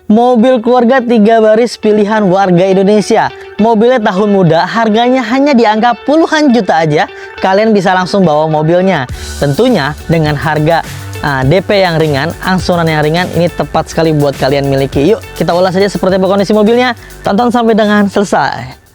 Mobil keluarga 3 baris pilihan warga Indonesia. Mobilnya tahun muda, harganya hanya di angka puluhan juta aja. Kalian bisa langsung bawa mobilnya. Tentunya dengan harga DP yang ringan, angsuran yang ringan, ini tepat sekali buat kalian miliki. Yuk kita ulas saja seperti apa kondisi mobilnya. Tonton sampai dengan selesai.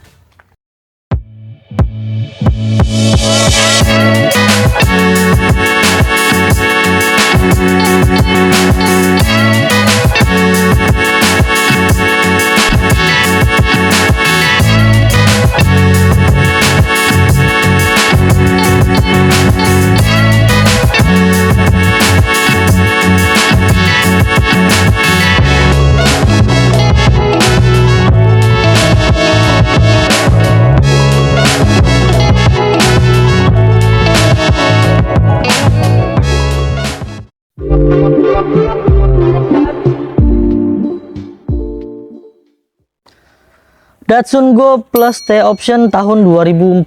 Datsun Go Plus T Option tahun 2014.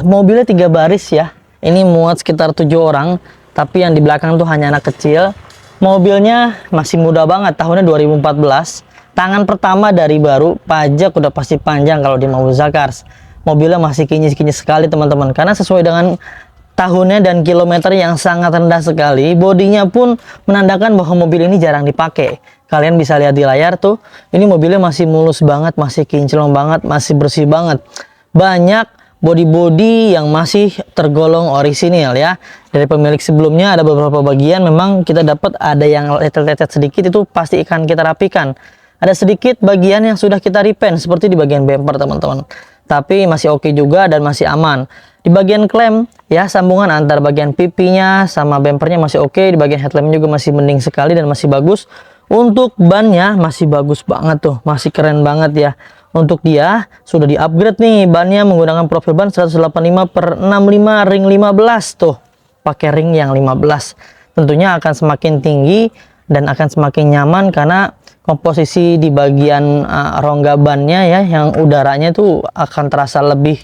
Mobilnya 3 baris ya. Ini muat sekitar 7 orang, tapi yang di belakang tuh hanya anak kecil. Mobilnya masih muda banget, tahunnya 2014. Tangan pertama dari baru, pajak udah pasti panjang kalau di mobil Zakars. Mobilnya masih kinyis-kinyis sekali teman-teman, karena sesuai dengan tahunnya dan kilometer yang sangat rendah sekali. Bodinya pun menandakan bahwa mobil ini jarang dipakai. Kalian bisa lihat di layar tuh, ini mobilnya masih mulus banget, masih kinclong banget, masih bersih banget. Banyak bodi-bodi yang masih tergolong orisinil ya. Dari pemilik sebelumnya ada beberapa bagian memang kita dapat ada yang lecet-lecet sedikit, itu pasti akan kita rapikan. Ada sedikit bagian yang sudah kita repaint seperti di bagian bumper teman-teman. Tapi masih oke juga dan masih aman. Di bagian klem ya, sambungan antar bagian pipinya sama bumpernya masih oke. Di bagian headlamp juga masih mending sekali dan masih bagus. Untuk bannya masih bagus banget tuh, masih keren banget ya. Untuk dia sudah di upgrade nih, bannya menggunakan profil ban 185/65 ring 15 tuh, pakai ring yang 15. Tentunya akan semakin tinggi dan akan semakin nyaman karena komposisi di bagian rongga bannya ya, yang udaranya tuh akan terasa lebih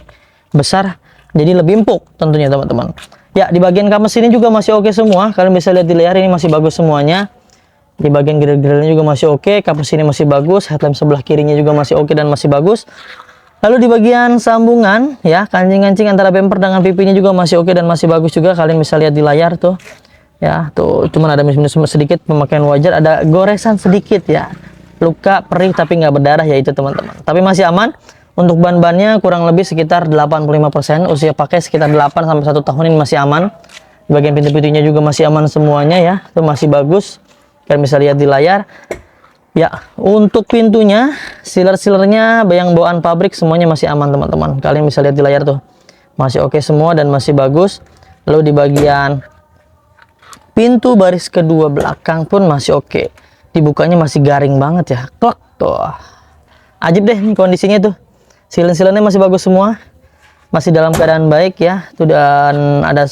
besar, jadi lebih empuk tentunya teman-teman. Ya, di bagian kap mesinnya juga masih oke semua. Kalian bisa lihat di layar ini masih bagus semuanya. Di bagian grill-grillnya juga masih oke, kap mesinnya masih bagus, headlamp sebelah kirinya juga masih oke dan masih bagus. Lalu di bagian sambungan ya, kancing-kancing antara bumper dengan pipinya juga masih oke dan masih bagus juga. Kalian bisa lihat di layar tuh. Ya, tuh cuman ada minus sedikit, pemakaian wajar, ada goresan sedikit ya. Luka perih tapi nggak berdarah ya itu teman-teman. Tapi masih aman. Untuk ban-bannya kurang lebih sekitar 85%, usia pakai sekitar 8 sampai 1 tahun, ini masih aman. Di bagian pintu-pintunya juga masih aman semuanya ya. Itu masih bagus. Kalian bisa lihat di layar. Ya, untuk pintunya, sealer-sealernya yang bawaan pabrik semuanya masih aman teman-teman. Kalian bisa lihat di layar tuh. Masih oke semua dan masih bagus. Lalu di bagian pintu baris kedua belakang pun masih oke. Dibukanya masih garing banget ya. Klak tuh. Ajib deh nih kondisinya tuh. Silen-silennya masih bagus semua. Masih dalam keadaan baik ya. Tuh, dan ada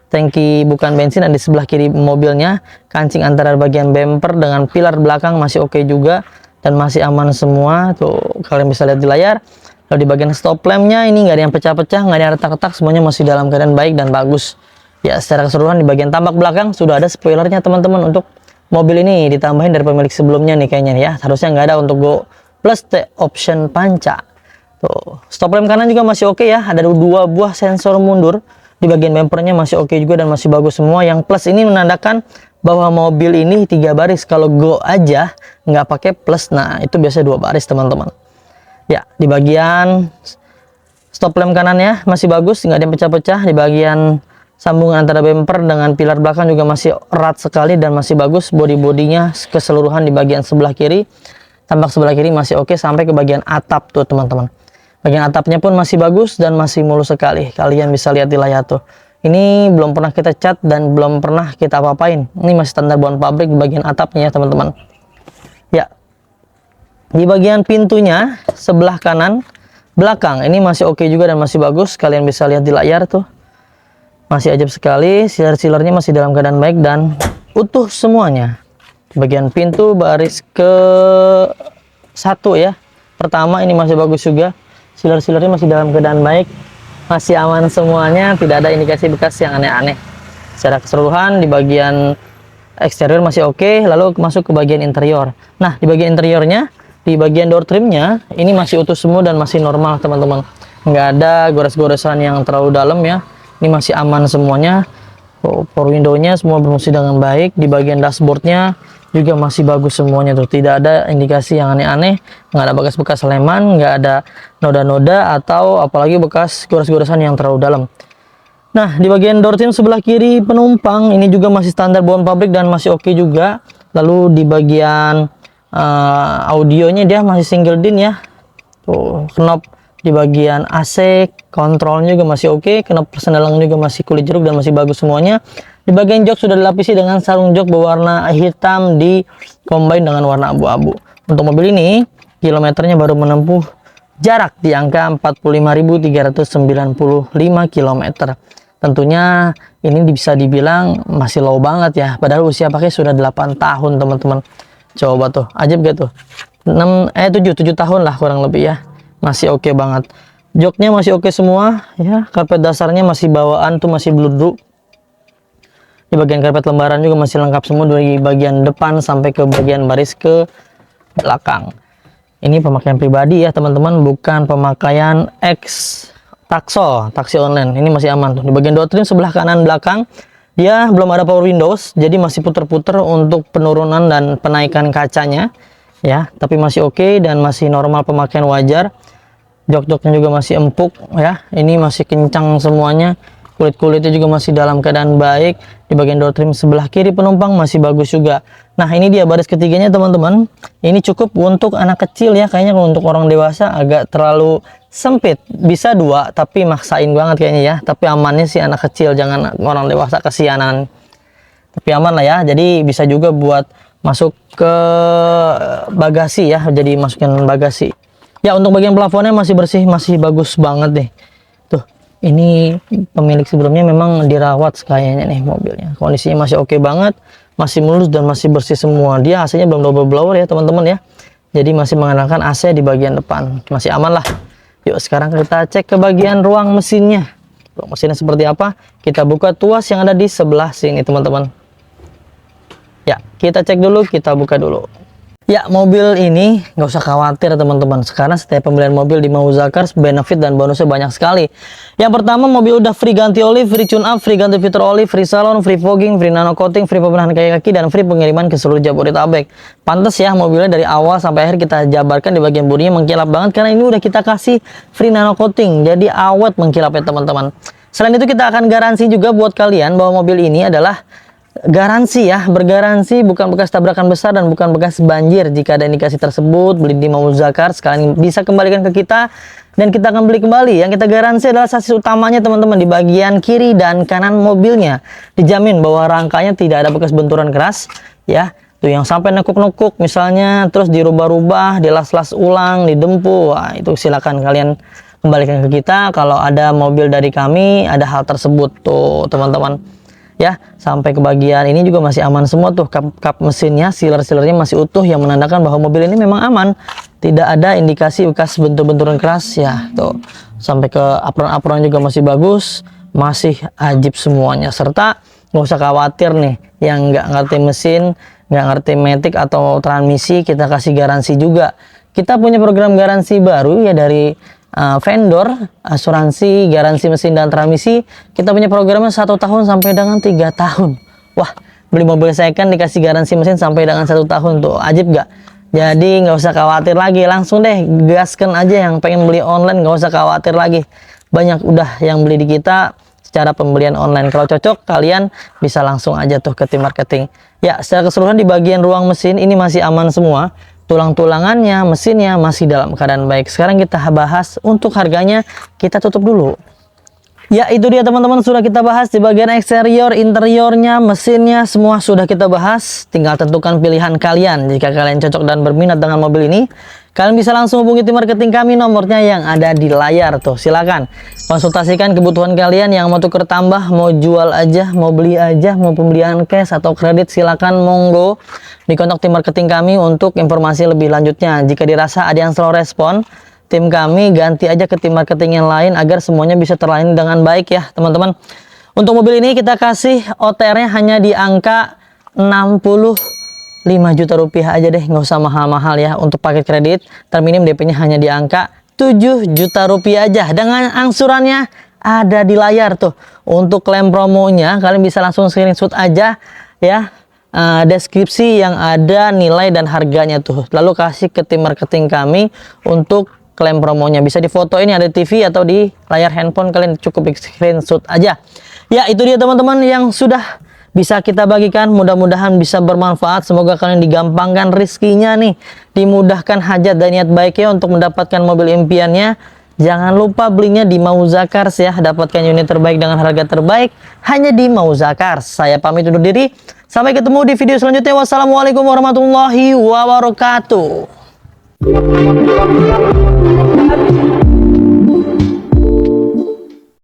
tangki bukan bensin dan di sebelah kiri mobilnya. Kancing antara bagian bumper dengan pilar belakang masih oke juga dan masih aman semua. Tuh kalian bisa lihat di layar. Lalu di bagian stop lampnya ini nggak ada yang pecah-pecah, nggak ada yang retak-retak, semuanya masih dalam keadaan baik dan bagus. Ya, secara keseluruhan di bagian tambak belakang sudah ada spoilernya teman-teman. Untuk mobil ini ditambahin dari pemilik sebelumnya nih kayaknya ya. Harusnya nggak ada untuk Go Plus T Option Panca. Tuh, stop lamp kanan juga masih oke ya. Ada 2 buah sensor mundur. Di bagian bumpernya masih oke juga dan masih bagus semua. Yang plus ini menandakan bahwa mobil ini 3 baris. Kalau Go aja nggak pakai plus, nah itu biasa 2 baris teman-teman. Ya, di bagian stop lamp kanannya masih bagus, nggak ada yang pecah-pecah. Di bagian sambungan antara bumper dengan pilar belakang juga masih erat sekali dan masih bagus. Bodi-bodinya keseluruhan di bagian sebelah kiri, tambak sebelah kiri masih oke sampai ke bagian atap tuh teman-teman. Bagian atapnya pun masih bagus dan masih mulus sekali. Kalian bisa lihat di layar tuh. Ini belum pernah kita cat dan belum pernah kita apa-apain. Ini masih standar bawaan pabrik di bagian atapnya ya teman-teman. Ya. Di bagian pintunya sebelah kanan belakang ini masih oke juga dan masih bagus. Kalian bisa lihat di layar tuh. Masih ajab sekali. Siler-silernya masih dalam keadaan baik dan utuh semuanya. Bagian pintu baris ke 1 ya. Pertama ini masih bagus juga. Siler-silernya masih dalam keadaan baik, masih aman semuanya, tidak ada indikasi bekas yang aneh-aneh. Secara keseluruhan di bagian eksterior masih oke. Lalu masuk ke bagian interior. Nah, di bagian interiornya, di bagian door trimnya ini masih utuh semua dan masih normal teman-teman, nggak ada gores-goresan yang terlalu dalam ya. Ini masih aman semuanya. Power window-nya semua berfungsi dengan baik. Di bagian dashboard-nya juga masih bagus semuanya tuh, tidak ada indikasi yang aneh-aneh, nggak ada bekas-bekas leman, nggak ada noda-noda atau apalagi bekas gores-goresan yang terlalu dalam. Nah, di bagian door trim sebelah kiri penumpang ini juga masih standar bawaan pabrik dan masih oke juga. Lalu di bagian audionya dia masih single din ya. Tuh, knob di bagian AC, kontrolnya juga masih oke, knob persendalang juga masih kulit jeruk dan masih bagus semuanya. Di bagian jok sudah dilapisi dengan sarung jok berwarna hitam di combine dengan warna abu-abu. Untuk mobil ini, kilometernya baru menempuh jarak di angka 45.395 km. Tentunya ini bisa dibilang masih low banget ya, padahal usia pakai sudah 8 tahun teman-teman. Coba tuh, ajaib gak tuh? 7 tahun lah kurang lebih ya. Masih oke banget. Joknya masih oke semua ya, karpet dasarnya masih bawaan tuh masih bludru. Di bagian karpet lembaran juga masih lengkap semua dari bagian depan sampai ke bagian baris ke belakang. Ini pemakaian pribadi ya teman-teman, bukan pemakaian taksi online. Ini masih aman tuh. Di bagian door trim sebelah kanan belakang dia belum ada power windows, jadi masih puter-puter untuk penurunan dan penaikan kacanya ya, tapi masih oke dan masih normal pemakaian wajar. Jok-joknya juga masih empuk ya, ini masih kencang semuanya. Kulit-kulitnya juga masih dalam keadaan baik. Di bagian door trim sebelah kiri penumpang masih bagus juga. Nah, ini dia baris ketiganya teman-teman. Ini cukup untuk anak kecil ya, kayaknya. Kalau untuk orang dewasa agak terlalu sempit. Bisa 2, tapi maksain banget kayaknya ya. Tapi amannya sih anak kecil, jangan orang dewasa kesianan. Tapi aman lah ya, jadi bisa juga buat masuk ke bagasi ya, jadi masukin bagasi. Ya, untuk bagian plafonnya masih bersih, masih bagus banget deh. Tuh, ini pemilik sebelumnya memang dirawat kayaknya nih mobilnya. Kondisinya masih oke banget, masih mulus dan masih bersih semua. Dia AC-nya belum double blower ya teman-teman ya. Jadi masih mengandalkan AC di bagian depan. Masih aman lah. Yuk sekarang kita cek ke bagian ruang mesinnya. Ruang mesinnya seperti apa? Kita buka tuas yang ada di sebelah sini teman-teman. Ya, kita cek dulu, kita buka dulu. Ya, mobil ini nggak usah khawatir teman-teman. Sekarang setiap pembelian mobil di Mauzakars benefit dan bonusnya banyak sekali. Yang pertama, mobil udah free ganti oli, free tune up, free ganti fitur oli, free salon, free fogging, free nano coating, free pembenahan kaki-kaki, dan free pengiriman ke seluruh Jabodetabek. Pantes ya mobilnya dari awal sampai akhir kita jabarkan di bagian bodinya mengkilap banget karena ini udah kita kasih free nano coating. Jadi awet mengkilapnya teman-teman. Selain itu kita akan garansi juga buat kalian bahwa mobil ini adalah garansi ya, bergaransi, bukan bekas tabrakan besar dan bukan bekas banjir. Jika ada indikasi tersebut, beli di Mauzakars, kalian bisa kembalikan ke kita dan kita akan beli kembali. Yang kita garansi adalah sasis utamanya teman-teman di bagian kiri dan kanan mobilnya. Dijamin bahwa rangkanya tidak ada bekas benturan keras ya. Tuh yang sampai nekuk-nekuk misalnya, terus dirubah-rubah, dilas-las ulang, didempu. Wah, itu silakan kalian kembalikan ke kita kalau ada mobil dari kami ada hal tersebut tuh teman-teman. Ya, sampai ke bagian ini juga masih aman semua tuh, kap mesinnya, sealer-sealernya masih utuh yang menandakan bahwa mobil ini memang aman, tidak ada indikasi bekas bentur-benturan keras ya. Tuh, sampai ke apron-apron juga masih bagus, masih ajib semuanya. Serta nggak usah khawatir nih, yang nggak ngerti mesin, nggak ngerti matic atau transmisi, kita kasih garansi juga. Kita punya program garansi baru ya dari vendor asuransi garansi mesin dan transmisi. Kita punya programnya 1 tahun sampai dengan 3 tahun. Wah, beli mobil second dikasih garansi mesin sampai dengan 1 tahun tuh, ajib gak? Jadi nggak usah khawatir lagi, langsung deh gaskan aja. Yang pengen beli online nggak usah khawatir lagi, banyak udah yang beli di kita secara pembelian online. Kalau cocok kalian bisa langsung aja tuh ke tim marketing. Ya, secara keseluruhan di bagian ruang mesin ini masih aman semua. Tulang-tulangannya, mesinnya masih dalam keadaan baik. Sekarang kita bahas untuk harganya, kita tutup dulu. Ya, itu dia teman-teman, sudah kita bahas di bagian eksterior, interiornya, mesinnya, semua sudah kita bahas. Tinggal tentukan pilihan kalian. Jika kalian cocok dan berminat dengan mobil ini, kalian bisa langsung hubungi tim marketing kami, nomornya yang ada di layar tuh. Silakan konsultasikan kebutuhan kalian, yang mau tuker tambah, mau jual aja, mau beli aja, mau pembelian cash atau kredit, silakan monggo dikontak tim marketing kami untuk informasi lebih lanjutnya. Jika dirasa ada yang slow respon, tim kami ganti aja ke tim marketing yang lain agar semuanya bisa terlayani dengan baik ya teman-teman. Untuk mobil ini kita kasih OTR-nya hanya di angka 65 juta rupiah aja deh, nggak usah mahal-mahal ya. Untuk paket kredit terminim DP-nya hanya di angka 7 juta rupiah aja, dengan angsurannya ada di layar tuh. Untuk klaim promonya kalian bisa langsung screenshot aja ya, deskripsi yang ada nilai dan harganya tuh, lalu kasih ke tim marketing kami untuk klaim promonya. Bisa di foto ini ada TV atau di layar handphone, kalian cukup screenshot aja ya. Itu dia teman-teman yang sudah bisa kita bagikan, mudah-mudahan bisa bermanfaat. Semoga kalian digampangkan rezekinya nih, dimudahkan hajat dan niat baiknya untuk mendapatkan mobil impiannya. Jangan lupa belinya di Mauza Cars ya, dapatkan unit terbaik dengan harga terbaik hanya di Mauza Cars. Saya pamit undur diri, sampai ketemu di video selanjutnya. Wassalamualaikum warahmatullahi wabarakatuh.